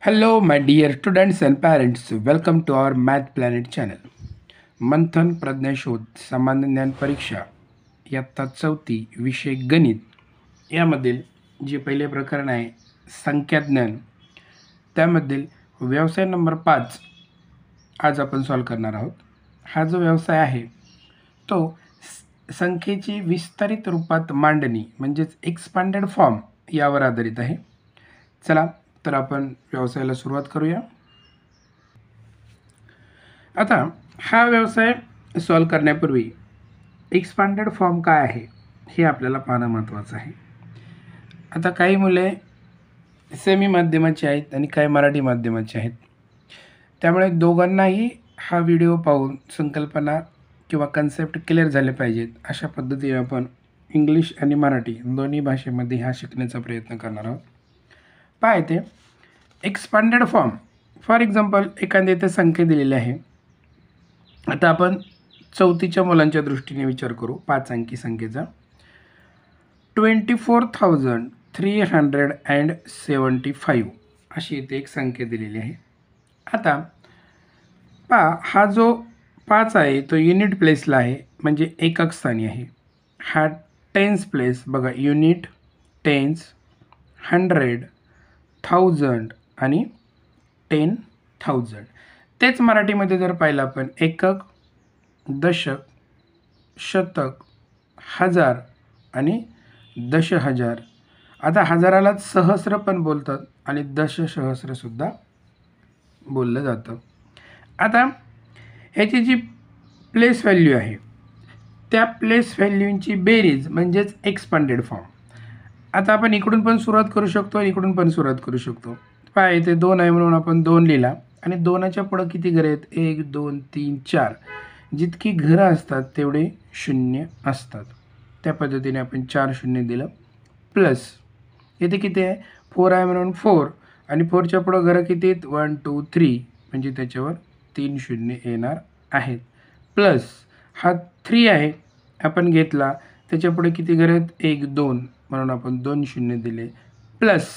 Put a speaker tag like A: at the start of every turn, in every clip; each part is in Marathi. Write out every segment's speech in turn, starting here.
A: Hello, my dear students and parents. Welcome to our Math Planet channel. मंथन प्रज्ञाशोध सामान्य ज्ञान परीक्षा इयत्ता 4 विषय गणित यामधील जे पहिले प्रकरण आहे संख्याज्ञान त्यामधील व्यवसाय नंबर 5 आज आपण सॉल्व करणार आहोत. हा जो व्यवसाय आहे तो संख्येची विस्तारित रूपात मांडणी म्हणजेच एक्सपांडेड फॉर्म यावर आधारित आहे. चला तर आपण व्यवसायाला सुरुवात करूया. आता हा व्यवसाय सॉल्व करण्यापूर्वी एक्सपांडेड फॉर्म काय आहे हे आपल्याला पाहणं महत्त्वाचं आहे. आता काही मुले सेमी माध्यमाची आहेत आणि काही मराठी माध्यमाची आहेत, त्यामुळे दोघांनाही हा व्हिडिओ पाहून संकल्पना किंवा कन्सेप्ट क्लिअर झाले पाहिजेत अशा पद्धतीने आपण इंग्लिश आणि मराठी दोन्ही भाषेमध्ये हा शिकण्याचा प्रयत्न करणार आहोत. पहा इथे एक्सपांडेड फॉर्म. फॉर एक्झाम्पल एखादी इथे संख्या दिलेली आहे. आता आपण 4थीच्या मुलांच्या दृष्टीने विचार करू 5 अंकी संख्येचा. 24,375 अशी इथे एक संख्या दिलेली आहे. आता पहा हा जो 5 आहे तो युनिट प्लेसला आहे म्हणजे एकक स्थानी आहे. हा टेन्स प्लेस बघा युनिट, टेन्स, 100, 1000 आणि 10,000. तेच मराठीमध्ये जर पाहिलं आपण एकक, दशक, शतक, हजार आणि दशहजार. आता हजाराला सहस्र पण बोलतात आणि दशसहस्रसुद्धा बोललं जातं. आता ह्याची जी प्लेस व्हॅल्यू आहे त्या प्लेस व्हॅल्यूंची बेरीज म्हणजेच एक्सपांडेड फॉर्म. आता आपण इकडून पण सुरुवात करू शकतो आणि इकडून पण सुरुवात करू शकतो. पहा इथे 2 आहे म्हणून आपण 2 लिहिला आणि 2च्या पुढं किती घरं आहेत 1 2 3 4. जितकी घरं असतात तेवढे शून्य असतात. त्या पद्धतीने आपण 4 शून्य दिलं. प्लस इथे किती आहे 4 आहे म्हणून 4 आणि 4च्या पुढं घरं किती आहेत 1 2 3 म्हणजे त्याच्यावर 3 शून्य येणार आहेत. प्लस हा 3 आहे आपण घेतला त्याच्या पुढे किती घरं आहेत 1 2 म्हणून आपण 2 शून्य दिले. प्लस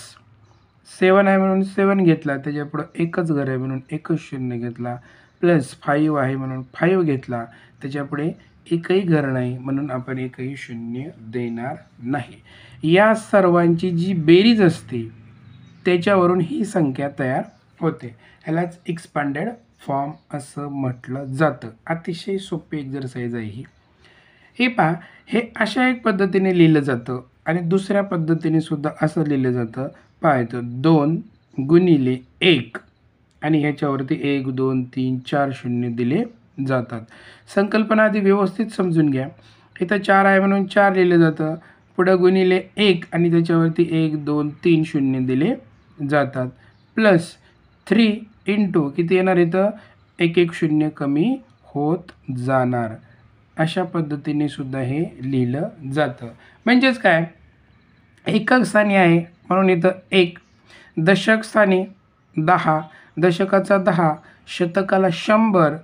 A: 7 आहे म्हणून 7 घेतला त्याच्या पुढं एकच घर आहे म्हणून एकच शून्य घेतला. प्लस 5 आहे म्हणून 5 घेतला त्याच्या पुढे एकही घर नाही म्हणून आपण एकही शून्य देणार नाही. या सर्वांची जी बेरीज असते त्याच्यावरून ही संख्या तयार होते. ह्यालाच एक्सपांडेड फॉर्म असं म्हटलं जातं. अतिशय सोपी एक्झरसाइज आहे ही. हे पहा हे अशा एक पद्धतीने लिहिलं जातं आणि दुसऱ्या पद्धतीने सुद्धा असं लिहिलं जातं. पाहायचं 2 गुणिले 1 आणि ह्याच्यावरती 1 2 3 4 शून्य दिले जातात. संकल्पना आधी व्यवस्थित समजून घ्या. इथं 4 आहे म्हणून 4 लिहिलं जातं. पुढं गुणिले 1 आणि त्याच्यावरती 1 2 3 शून्य दिले जातात. प्लस 3 इंटू किती येणार इथं 1 1 शून्य कमी होत जाणार. अशा पद्धतीने सुद्धा हे लिहिलं जातं. म्हणजेच काय एकक स्थानी आहे म्हणून इथं 1, दशक स्थानी 10, दशकाचा 10, शतकाला 100,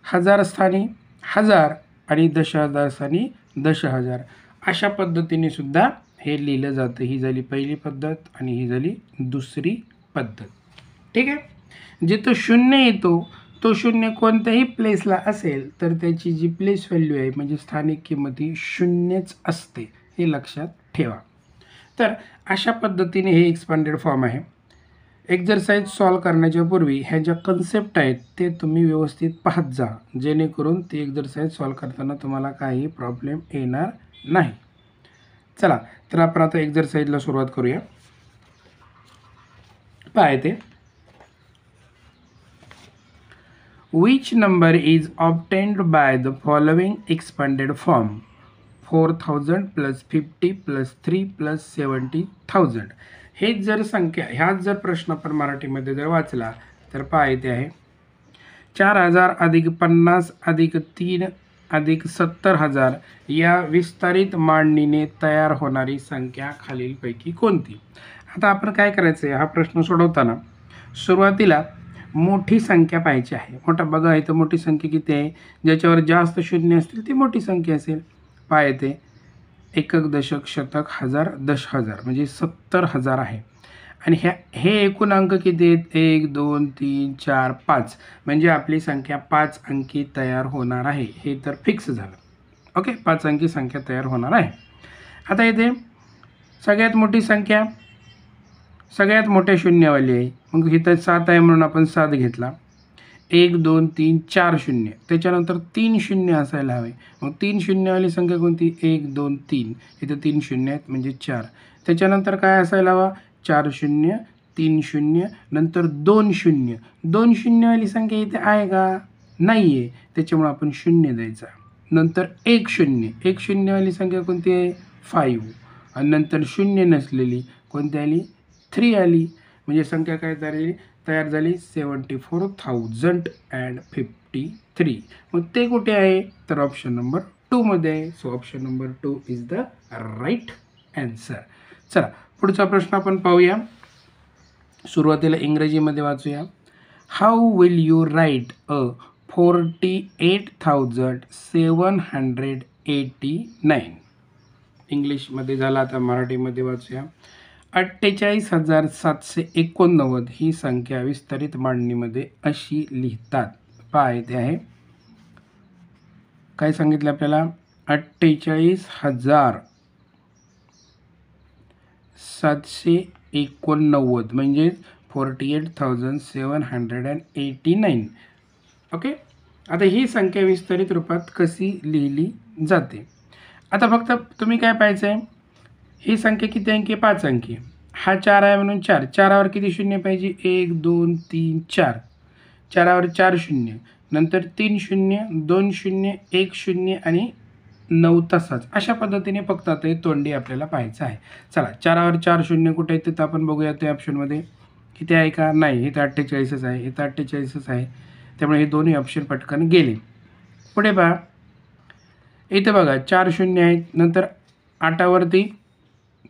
A: हजार स्थानी 1000 आणि दशहजार स्थानी 10,000. अशा पद्धतीने सुद्धा हे लिहिलं जातं. ही झाली पहिली पद्धत आणि ही झाली दुसरी पद्धत. ठीक आहे. जिथं शून्य येतो तो शून्य कोणत्याही प्लेसला असेल तर त्याची जी प्लेस व्हॅल्यू आहे म्हणजे स्थानिक किंमत ही शून्यच असते, हे लक्षात ठेवा. तर अशा पद्धतीने हे एक्सपांडेड फॉर्म आहे. एक्झरसाइज सॉल्व करण्याच्या पूर्वी ह्या ज्या कन्सेप्ट आहेत ते तुम्ही व्यवस्थित पाहत जा जेणेकरून ते एक्झरसाइज सॉल्व करताना तुम्हाला काही प्रॉब्लेम येणार नाही. चला तर आपण आता एक्झरसाइजला सुरुवात करूया. पहा इथे Which number is obtained by the following expanded form? 4,000 plus 50 plus 3 plus 70,000. हे जर संख्या ह्याच जर प्रश्न आपण मराठीमध्ये जर वाचला तर पहा इथे आहे 4,000 अधिक 50 अधिक 3 अधिक 70,000 या विस्तारित मांडणीने तयार होणारी संख्या खालीलपैकी कोणती. आता आपण काय करायचं आहे हा प्रश्न सोडवताना सुरुवातीला मोठी संख्या पाहायची आहे. मोठा बघा इथं मोठी संख्या किती आहे ज्याच्यावर जास्त शून्य असतील ती मोठी संख्या असेल. पहा येते एकक, दशक, शतक, हजार, 10,000 म्हणजे 70,000 आहे. आणि हे एकूण अंक किती आहेत? 1 2 3 4 5 म्हणजे आपली संख्या 5 अंकी तयार होणार आहे. हे तर फिक्स झालं. ओके, 5 अंकी संख्या तयार होणार आहे. आता इथे सगळ्यात मोठी संख्या सगळ्यात मोठ्या शून्यवाली आहे. मग इथं 7 आहे म्हणून आपण 7 घेतला. 1 2 3 4 शून्य, त्याच्यानंतर 3 शून्य असायला हवे. मग 3 शून्यवाली संख्या कोणती? 1 2 3, इथं 3 शून्य आहेत म्हणजे 4. त्याच्यानंतर काय असायला हवा? 4 शून्य 3 शून्य नंतर 2 शून्य. 2 शून्यवाली संख्या इथे आहे का? नाही आहे, त्याच्यामुळे आपण शून्य द्यायचा. नंतर 1 शून्य, 1 शून्यवाली संख्या कोणती आहे? 5. आणि नंतर शून्य नसलेली कोणती आली? 3 आली. म्हणजे संख्या काय तयार झाली? 74,053. मग ते कुठे आहे? तर ऑप्शन नंबर 2 मध्ये आहे. So option number 2 is the right answer. चला पुढचा प्रश्न आपण पाहूया. सुरुवातीला इंग्रजीमध्ये वाचूया. How will you write a 48,789? इंग्लिशमध्ये झाला, आता मराठीमध्ये वाचूया. 48,789 ही संख्या विस्तारित मांडणीमध्ये अशी लिहितात. पहा इथे आहे काय सांगितलं आपल्याला? 48,789 म्हणजे 48,789. ओके, आता ही संख्या विस्तारित रूपात कशी लिहिली जाते? आता फक्त तुम्ही काय पाहायचं आहे? ही संख्या किती अंकी? 5 अंकी. हा 4 आहे म्हणून 4. 4वर किती शून्य पाहिजे? 1 2 3 4. 4वर 4 शून्य, नंतर 3 शून्य 2 शून्य 1 शून्य आणि 9 तसाच. अशा पद्धतीने फक्त आता हे तोंडी आपल्याला पाहायचं आहे. चला, 4वर 4 शून्य कुठे आहे तर आपण बघूया. त्या ऑप्शनमध्ये किती आहे का? नाही, इथं 48च आहे, इथं 48च आहे. त्यामुळे हे दोन्ही ऑप्शन पटकन गेले. पुढे पहा, इथं बघा 4 शून्य आहेत, नंतर 8वरती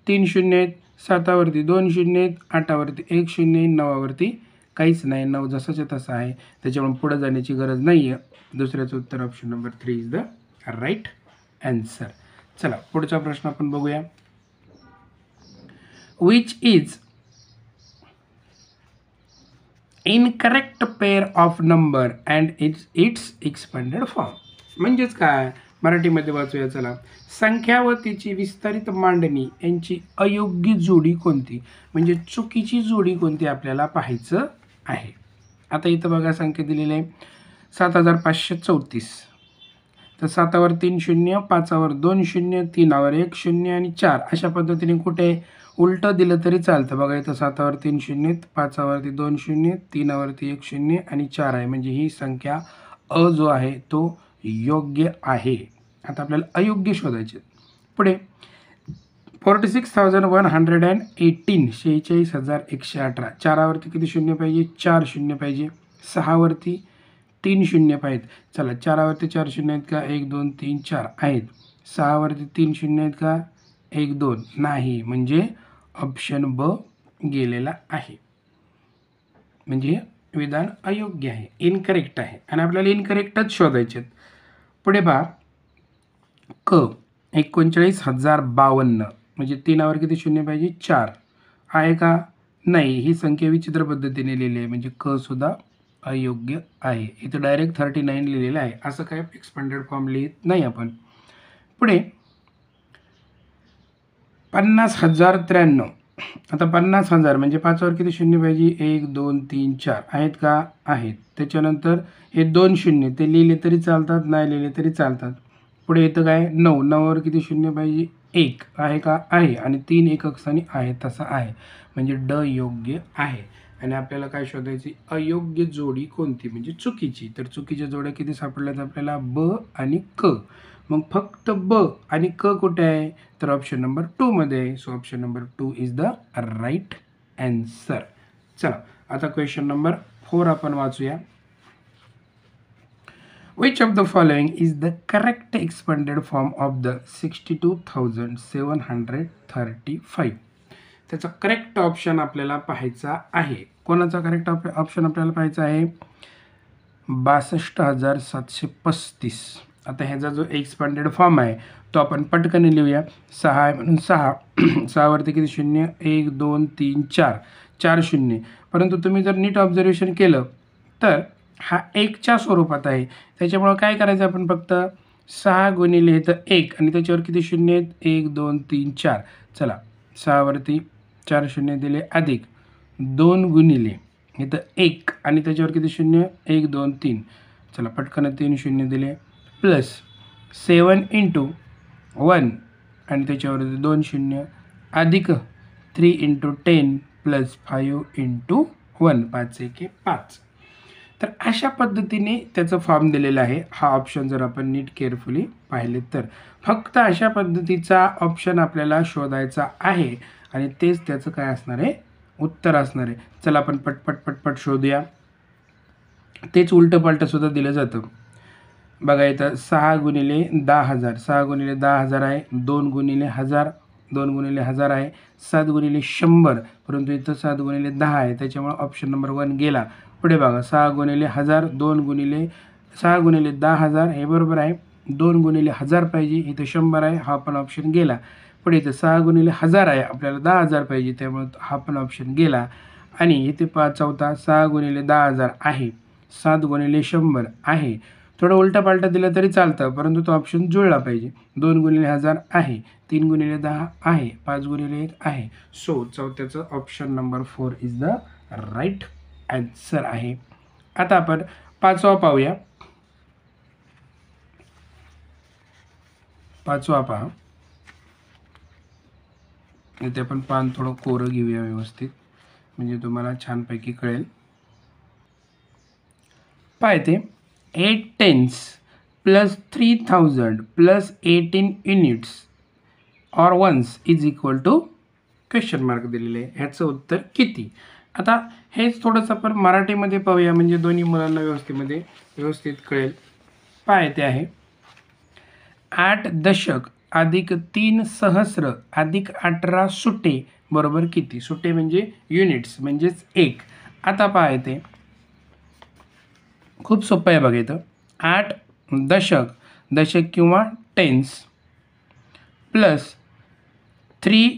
A: 3 शून्य आहेत, 7वरती 2 शून्य आहेत, 8वरती 1 शून्य आहे, 9वरती काहीच नाही. 9 जसंच्या तसं आहे, त्याच्यामुळे पुढे जाण्याची गरज नाही आहे. दुसऱ्याचं उत्तर option number 3 is the right answer. चला पुढचा प्रश्न आपण बघूया. Which is incorrect pair of number and its expanded form. म्हणजेच काय? मराठीमध्ये वाचूया. चला, संख्या व तिची विस्तारित मांडणी यांची अयोग्य जोडी कोणती? म्हणजे चुकीची जोडी कोणती आपल्याला पाहायचं आहे. आता इथं बघा संख्या दिलेली आहे 7,534. तर 7वर 3 शून्य, 5वर 2 शून्य, 3वर 1 शून्य आणि 4. अशा पद्धतीने कुठे उलटं दिलं तरी चालतं. बघा इथं 7वर 3 शून्य, 5वरती 2 शून्य, 3वरती 1 शून्य आणि 4 आहे. म्हणजे ही संख्या अ जो आहे तो योग्य आहे. आता आपल्याला अयोग्य शोधायचे. पुढे 46,118, 46,118. 4वरती किती शून्य पाहिजे? 4 शून्य पाहिजे. 6वरती 3 शून्य पाहिजेत. चला, 4वरती 4 शून्य आहेत का? 1 2 3 4 आहेत. 6वरती 3 शून्य आहेत का? 1 2 नाही. म्हणजे ऑप्शन ब गेलेला आहे. म्हणजे विधान अयोग्य आहे, इनकरेक्ट आहे आणि आपल्याला इनकरेक्टच शोधायचे. पुढे पहा, क 39,052 म्हणजे 3वर किती शून्य पाहिजे? 4 आहे का? नाही. ही संख्या विचित्र पद्धतीने लिहिली आहे, म्हणजे क सुद्धा अयोग्य आहे. इथं डायरेक्ट 39 लिहिलेलं आहे. असं काय एक्सपांडेड फॉर्म लिहित नाही आपण. पुढे 50,093. आता 50,000 म्हणजे 5वर किती शून्य पाहिजे? 1 2 3 4 आहेत का? आहेत. त्याच्यानंतर हे 2 शून्य ते लिहिले तरी चालतात, नाही लिहिले तरी चालतात. पुढे येतं काय? 9. 9वर किती शून्य पाहिजे? 1 आहे का? आहे. आणि 3 एकक स्थानी आहे, तसं आहे. म्हणजे ड योग्य आहे. आणि आपल्याला काय शोधायची? अयोग्य जोडी कोणती? म्हणजे चुकीची. तर चुकीच्या जोड्या किती सापडल्यात आपल्याला? ब आणि क. मग फक्त ब आणि क कुठे आहे? तर ऑप्शन नंबर 2 मध्ये आहे. So option number 2 is the right answer. चला, आता क्वेश्चन नंबर 4 आपण वाचूया. Which of the following is the correct expanded form of the 62,735? त्याचा करेक्ट ऑप्शन आपल्याला पाहायचा आहे. कोणाचा करेक्ट ऑप्शन आपल्याला पाहायचा आहे? 62,735. आता ह्याचा जो एक्सपांडेड फॉर्म आहे तो आपण पटकन लिहूया. 6 आहे म्हणून 6 6वरती किती शून्य, 1 2 3 4 4 शून्य. परंतु तुम्ही जर नीट ऑब्झर्वेशन केलं तर हा 1च्या स्वरूपात आहे. त्याच्यामुळं काय करायचं आपण फक्त 6 गुणिले इथं 1 आणि त्याच्यावर किती शून्य आहेत, 1 2 3 4. चला 6वरती 4 शून्य दिले अधिक 2 गुणिले इथं 1 आणि त्याच्यावर किती शून्य, 1 2 3. चला पटकन 3 शून्य दिले प्लस 7 इंटू 1 आणि त्याच्यावर 2 शून्य अधिक 3 इंटू 10 प्लस 5 इंटू 1 5 1 5. तर अशा पद्धतीने त्याचं फॉर्म दिलेलं आहे. हा ऑप्शन जर आपण नीट केअरफुली पाहिले तर फक्त अशा पद्धतीचा ऑप्शन आपल्याला शोधायचा आहे आणि तेच त्याचं काय असणार आहे, उत्तर असणार आहे. चला आपण पटपट पटपट शोधूया. तेच उलटं पालटंसुद्धा दिलं जातं. बघा इथं 6 गुणिले 10,000 6 गुणिले 10,000 आहे, 2 गुणिले 1000 2 गुणिले 1000 आहे, 7 गुणिले 100. परंतु इथं 7 गुणिले 10 आहे त्याच्यामुळे ऑप्शन नंबर 1 गेला. पुढे बघा 6 गुणिले 1000 2 गुणिले 6 गुणिले 10,000 हे बरोबर आहे. 2 गुणिले 1000 पाहिजे, इथं 100 आहे, हा पण ऑप्शन गेला. पुढे इथं 6 गुणिले 1000 आहे, आपल्याला 10,000 पाहिजे त्यामुळे हा पण ऑप्शन गेला. आणि इथे 5 6 गुणिले 10,000 आहे, 7 गुणिले 100 आहे. थोडं उलटा पालटा दिलं तरी चालतं परंतु तो ऑप्शन जुळला पाहिजे. 2 गुणिले 1000 आहे, 3 गुणिले 10 आहे, 5 गुणिले 1 आहे. सो चौथ्याचं option number 4 is the right answer आहे. आता आपण 5वा पाहूया. 5वा पहा. इथे आपण पान थोडं कोरं घेऊया व्यवस्थित म्हणजे तुम्हाला छानपैकी कळेल. पाहते 8 tens plus 3000 plus 18 units or ones is equal to question mark दिलेले आहे. ह्याचं उत्तर किती. आता हेच थोडंसं आपण मराठीमध्ये पाहूया म्हणजे दोन्ही मुलांना व्यवस्थित कळेल. पाहते आहे 8 दशक अधिक 3 सहस्र अधिक 18 सुटे बरोबर किती. सुटे म्हणजे युनिट्स म्हणजेच 1. आता पाहते खूप सोपं आहे बघा. इथं 8 दशक किंवा टेन्स प्लस 3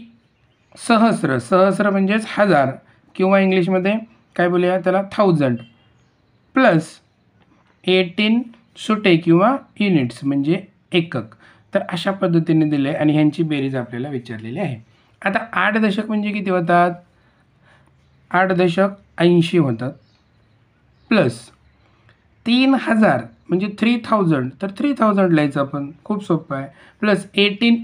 A: सहस्र म्हणजेच 1000 किंवा इंग्लिशमध्ये काय बोलूया त्याला 1000 प्लस 18 सुटे किंवा युनिट्स म्हणजे एकक. तर अशा पद्धतीने दिले आणि ह्यांची बेरीज आपल्याला विचारलेली आहे. आता 8 दशक म्हणजे किती होतात, 8 दशक 80 होतात प्लस 3000 म्हणजे 3000 तर 3000 लिहायचं आपण, खूप सोपं आहे. प्लस 18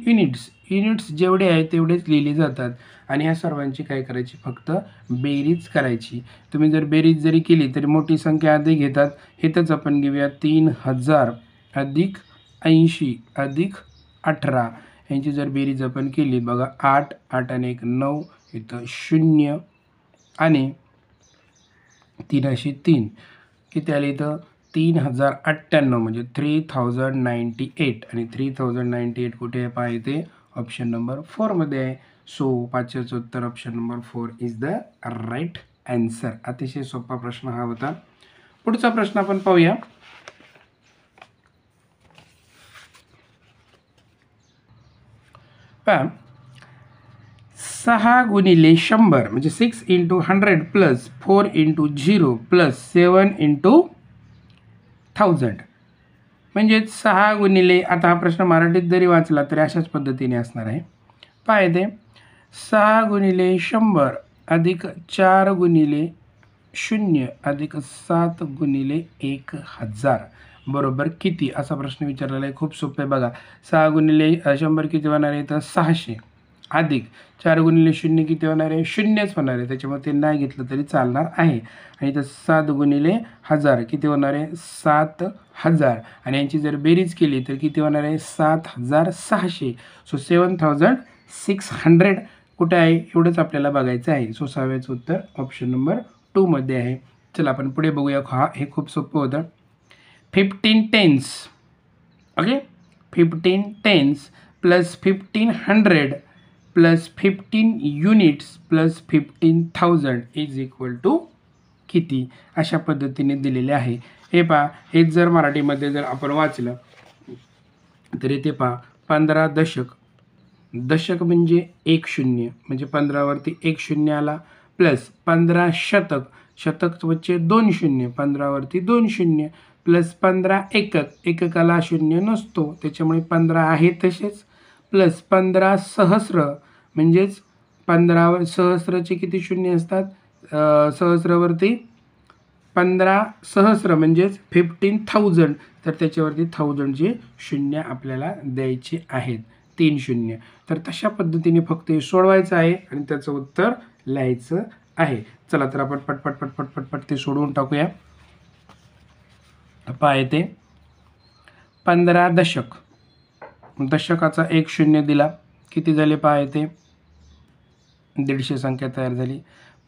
A: युनिट्स जेवढे आहेत तेवढेच लिहिले जातात आणि ह्या सर्वांची काय करायची, फक्त बेरीज करायची. तुम्ही जर बेरीज जरी केली तरी मोठी संख्या अधिक घेतात. इथंच आपण घेऊया 3000 अधिक 80 अधिक 18 यांची जर बेरीज आपण केली बघा 8 आणि 1 9 इथं 0 आणि 3 किती आले इथं 3098 म्हणजे 3098 आणि 3098 कुठे आहे पहा इथे ऑप्शन नंबर 4 मध्ये आहे. सो 5चं उत्तर option number 4 is the right answer. अतिशय सोपा प्रश्न हा होता. पुढचा प्रश्न आपण पाहूया. पहा 6 गुणिले 100 म्हणजे 6 into 100 plus 4 into 0 plus 7 into 1000 म्हणजे 6 गुणिले. आता हा प्रश्न मराठीत जरी वाचला तरी अशाच पद्धतीने असणार आहे. पहा इथे 6 गुणिले 100 अधिक 4 गुणिले 0 अधिक 7 गुणिले 1000 बरोबर किती असा प्रश्न विचारलेला आहे. खूप सोपं आहे बघा. 6 गुणिले 100 किती होणार आहे तर 600 अधिक 4 गुणिले 0 किती होणार आहे, 0च होणार आहे. त्याच्यामुळे ते नाही घेतलं तरी चालणार आहे. आणि इथं 7 गुणिले 1000 किती होणार आहे 7000 आणि यांची जर बेरीज केली तर किती होणार आहे 7600. सो 7600 कुठे आहे एवढंच आपल्याला बघायचं आहे. सो 6व्याचं उत्तर ऑप्शन नंबर 2 मध्ये आहे. चला आपण पुढे बघूया. हे खूप सोपं होतं. 15 tens okay 15 tens plus 1500 plus 15 units plus 15,000 is equal to किती अशा पद्धतीने दिलेले आहे. हे पहा हेच जर मराठीमध्ये जर आपण वाचलं तर इथे पहा 15 दशक, दशक म्हणजे 1 शून्य, म्हणजे 15वरती 1 शून्य आला, प्लस 15 शतक, शतक वच्चे 2 शून्य, 15वरती 2 शून्य, प्लस 15 एकक, एककाला शून्य नसतो त्याच्यामुळे 15 आहे तसेच, प्लस 15 सहस्र, म्हणजेच 15वर सहस्रचे किती शून्य असतात, सहस्रवरती 15 सहस्र म्हणजेच 15,000, तर त्याच्यावरती 1000चे शून्य आपल्याला द्यायचे आहेत, 3 शून्य. तर तशा पद्धतीने फक्त हे सोडवायचं आहे आणि त्याचं उत्तर लिहायचं आहे. चला तर आपण पटपट पटपट पटपट ते सोडवून टाकूया. पहा येते 15 दशक, दशकाचा 1 शून्य दिला, किती झाले पहा येते 150 संख्या तयार झाली.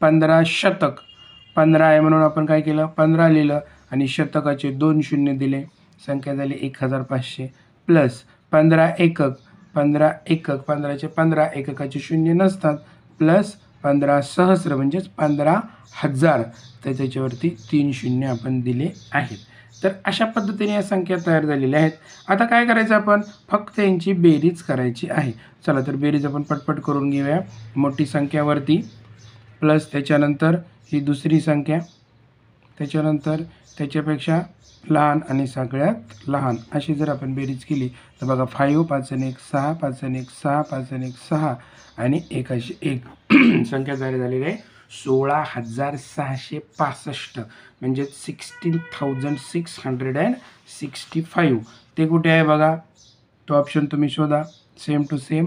A: 15 शतक, 15 आहे म्हणून आपण काय केलं 15 लिहिलं आणि शतकाचे 2 शून्य दिले, संख्या झाली 1500, प्लस 15 एकक, 15 एकक, 15चे 15 एककाचे शून्य नसतात, प्लस 15 सहस्र म्हणजेच 15,000, तर त्याच्यावरती 3 शून्य आपण दिले आहेत. तर अशा पद्धतीने या संख्या तयार झालेल्या आहेत. आता काय करायचं आपण फक्त यांची बेरीज करायची आहे. चला तर बेरीज आपण पटपट करून घेऊया. मोठी संख्यावरती प्लस त्याच्यानंतर ही दुसरी संख्या, त्याच्यानंतर त्याच्यापेक्षा लहान आणि सगळ्यात लहान, अशी जर आपण बेरीज केली तर बघा 5 5 आणि 1 6, 5 आणि 1 6, 5 आणि 1 6 आणि 1 अशी 1 संख्या तयार झालेली आहे 16,665, म्हणजे 16,665. ते कुठे आहे बघा, तो ऑप्शन तुम्ही शोधा. सेम टू सेम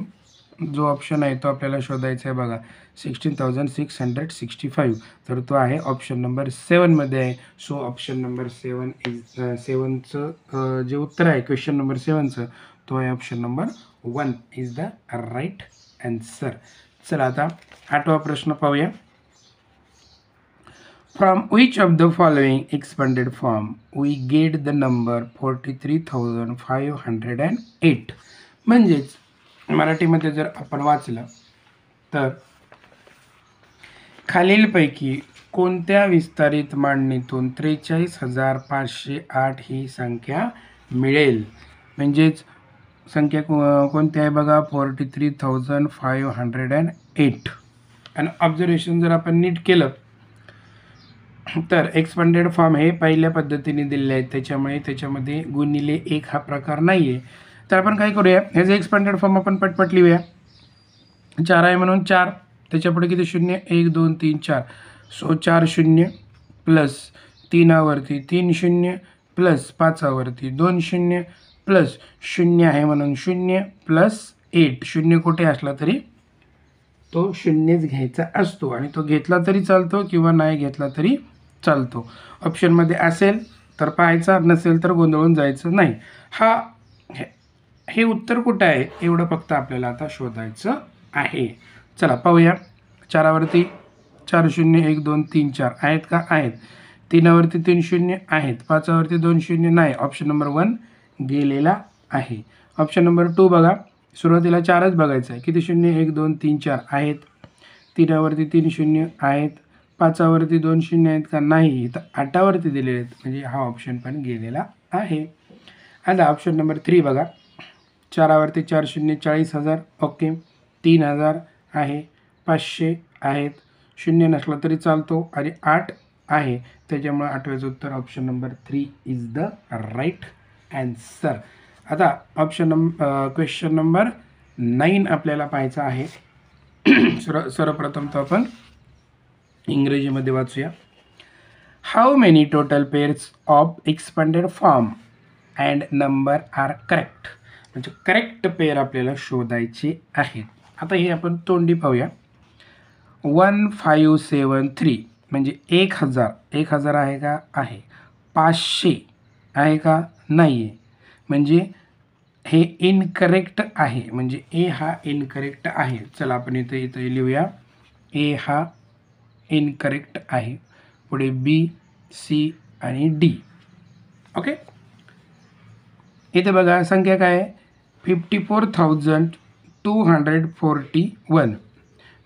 A: जो ऑप्शन आहे तो आपल्याला शोधायचा आहे बघा, 16,665, तर तो आहे ऑप्शन नंबर 7मध्ये आहे. सो ऑप्शन नंबर 7 इज 7चं जे उत्तर आहे क्वेश्चन नंबर 7चं, तो आहे option number 1 is the right answer. चला आता 8वा प्रश्न पाहूया. From which of the following expanded form we get the number 43,508? म्हणजेच मराठीमध्ये जर आपण वाचलं तर खालीलपैकी कोणत्या विस्तारित मांडणीतून 43,508 ही संख्या मिळेल. म्हणजेच संख्या कोणती आहे बघा 43,508. आणि ऑब्झर्वेशन जर आपण नीट केलं तर एक्सपांडेड फॉर्म हे पहिल्या पद्धतीने दिलेले आहेत, त्याच्यामुळे त्याच्यामध्ये गुणिले 1 हा प्रकार नाही आहे. तर आपण काय करूया, ह्याचे एक्सपांडेड फॉर्म आपण पटपट लिहूया. 4 आहे म्हणून 4, त्याच्यापुढे किती शून्य 1 2 3 4, सो 4 शून्य, प्लस 3वरती 3 शून्य, प्लस 5वरती 2 शून्य, प्लस 0 आहे म्हणून 0, प्लस 8. शून्य कुठे असला तरी तो शून्यच घ्यायचा असतो आणि तो घेतला तरी चालतो किंवा नाही घेतला तरी चालतो. ऑप्शनमध्ये असेल तर पाहायचा, नसेल तर गोंधळून जायचं नाही. हे उत्तर कुठं आहे एवढं फक्त आपल्याला आता शोधायचं आहे. चला पाहूया. 4वरती 4 शून्य 1 2 3 4 आहेत का, आहेत. 3वरती 3 शून्य आहेत, 5वरती 2 शून्य नाही, ऑप्शन नंबर 1 गेलेला आहे. ऑप्शन नंबर 2 बघा, सुरुवातीला 4च बघायचं आहे, किती शून्य 1 2 3 4 आहेत, 3वरती 3 शून्य आहेत, 5वरती 2 शून्य आहेत का, नाही, तर 8वरती दिलेले आहेत, म्हणजे हा ऑप्शन पण गेलेला आहे. आता ऑप्शन नंबर 3 बघा, 4वरती 4 शून्य 40,000, ओके, 3,000 आहे, 500 आहेत, शून्य नसला तरी चालतो आणि 8 आहे, त्याच्यामुळे 8व्याचं उत्तर option number 3 is the right answer. आता क्वेश्चन नंबर 9 आपल्याला पाहायचा आहे. सर्वप्रथम तो आपण इंग्रजीमध्ये वाचूया. How many total pairs of expanded form and number are correct. म्हणजे करेक्ट पेअर आपल्याला शोधायचे आहेत. आता हे आपण तोंडी पाहूया. 1573 म्हणजे 1000, 1000 आहे का, आहे. 500 आहे का, नाही आहे, म्हणजे हे इनकरेक्ट आहे, म्हणजे ए हा इनकरेक्ट आहे. चला आपण इथे लिहूया, ए हा इनकरेक्ट आहे, पुढे बी सी आणि डी. ओके, इथे बघा संख्या काय आहे 54,241,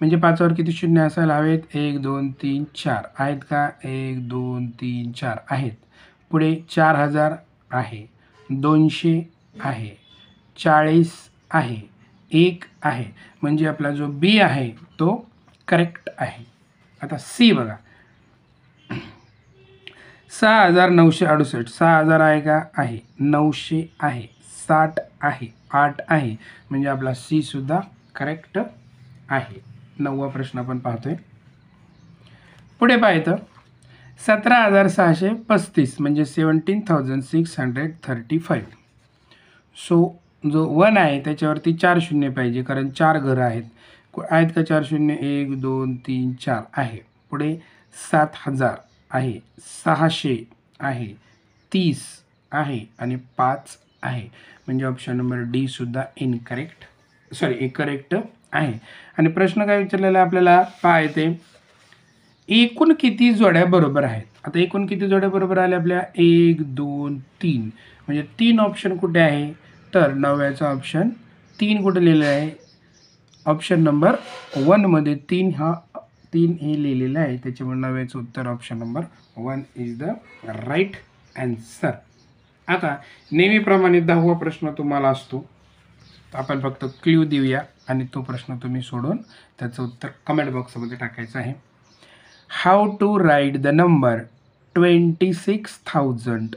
A: म्हणजे 5वर किती शून्य असायला हवेत, 1 2 3 4 आहेत का, 1 2 3 4 आहेत. पुढे 4000 आहे, 200 आहे, 40 आहे, 1 आहे, म्हणजे आपला जो बी आहे तो करेक्ट आहे. आता सी बघा, 6968, 6000 आहे का? आहे. 900 आहे, 60 आहे, 8 आहे, म्हणजे आपला सी सुद्धा करेक्ट आहे. 9वा प्रश्न आपण पाहतोय. पुढे पाहायचं 17,635 म्हणजे 17,635. सो जो 1 आहे त्याच्यावरती 4 शून्य पाहिजे, कारण 4 घरं आहेत. आहेत का 4 शून्य? 1 2 3 4 आहे. पुढे 7,000 आहे, 600 आहे, 30 आहे आणि 5 आहे, म्हणजे ऑप्शन नंबर डी सुद्धा करेक्ट आहे. आणि प्रश्न काय विचारलेला आपल्याला? पाहायचे एकूण किती जोड्या बरोबर आहेत. आता एकूण किती जोड्या बरोबर आल्या आपल्या? 1 2 3, म्हणजे 3 ऑप्शन कुठे आहे? तर 9व्याचा ऑप्शन 3 कुठे लिहिलेला आहे? ऑप्शन नंबर 1 मध्ये 3 हे लिहिलेलं आहे, त्याच्यामुळे 9व्याचं उत्तर option number 1 is the right answer. आता नेहमीप्रमाणे 10वा प्रश्न तुम्हाला असतो, आपण फक्त क्ल्यू देऊया आणि तो प्रश्न तुम्ही सोडून त्याचं उत्तर कमेंट बॉक्समध्ये टाकायचं आहे. How to write the number 26,000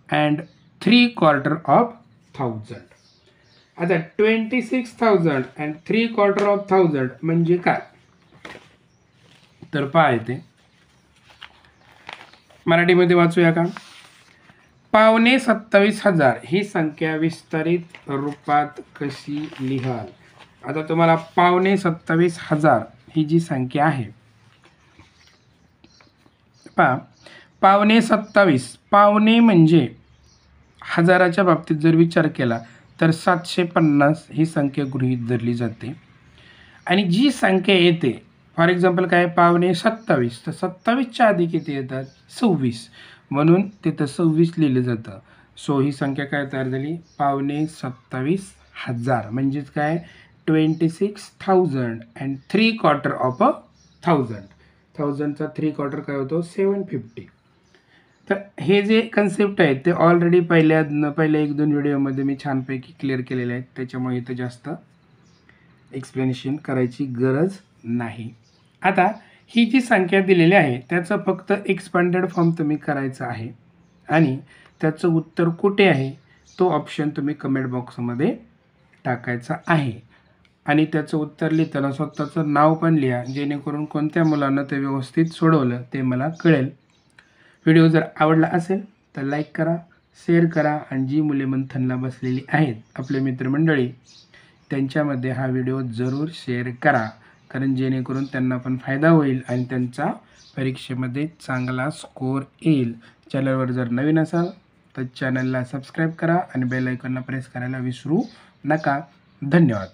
A: and 3/4 of 1000. आता 26,000 अँड 3/4 ऑफ 1000 म्हणजे काय? तर पहा येते, मराठीमध्ये वाचूया का? 5,27,000 ही संख्या विस्तारित रूपात कशी लिहाल? आता तुम्हाला 5,27,000 ही जी संख्या आहे, पहा 5,27,000, पावणे म्हणजे हजाराच्या बाबतीत जर विचार केला तर 750 ही संख्या गृहीत धरली जाते. आणि जी संख्या येते, फॉर एक्झाम्पल काय? 5,27,000, तर 27च्या आधी किती येतात? 26, म्हणून तिथं 26 लिहिलं जातं. सो ही संख्या काय तयार झाली? 5,27,000, म्हणजेच काय? 26,000 अँड 3/4 ऑफ 1000. 1000चा 3/4 काय होतो? 750. तर हे जे कन्सेप्ट आहेत ते ऑलरेडी पहिल्या 1-2 व्हिडिओमध्ये मी छानपैकी क्लिअर केलेले आहेत, त्याच्यामुळे इथं जास्त एक्सप्लेनेशन करायची गरज नाही. आता ही जी संख्या दिलेली आहे त्याचं फक्त एक्सपांडेड फॉर्म तुम्ही करायचं आहे आणि त्याचं उत्तर कुठे आहे तो ऑप्शन तुम्ही कमेंट बॉक्समध्ये टाकायचा आहे. आणि त्याचं उत्तर लिहिताना स्वतःचं नाव पण लिहा, जेणेकरून कोणत्या मुलांना ते व्यवस्थित सोडवलं ते मला कळेल. व्हिडिओ जर आवडला असेल तर लाईक करा, शेअर करा आणि जी मुले मंथनला बसलेली आहेत आपले मित्रमंडळी त्यांच्यामध्ये हा व्हिडिओ जरूर शेअर करा, कारण जेणेकरून त्यांना पण फायदा होईल आणि त्यांचा परीक्षेमध्ये चांगला स्कोअर येईल. चॅनलवर जर नवीन असाल तर चॅनलला सबस्क्राईब करा आणि बेल आयकॉनला प्रेस करायला विसरू नका. धन्यवाद.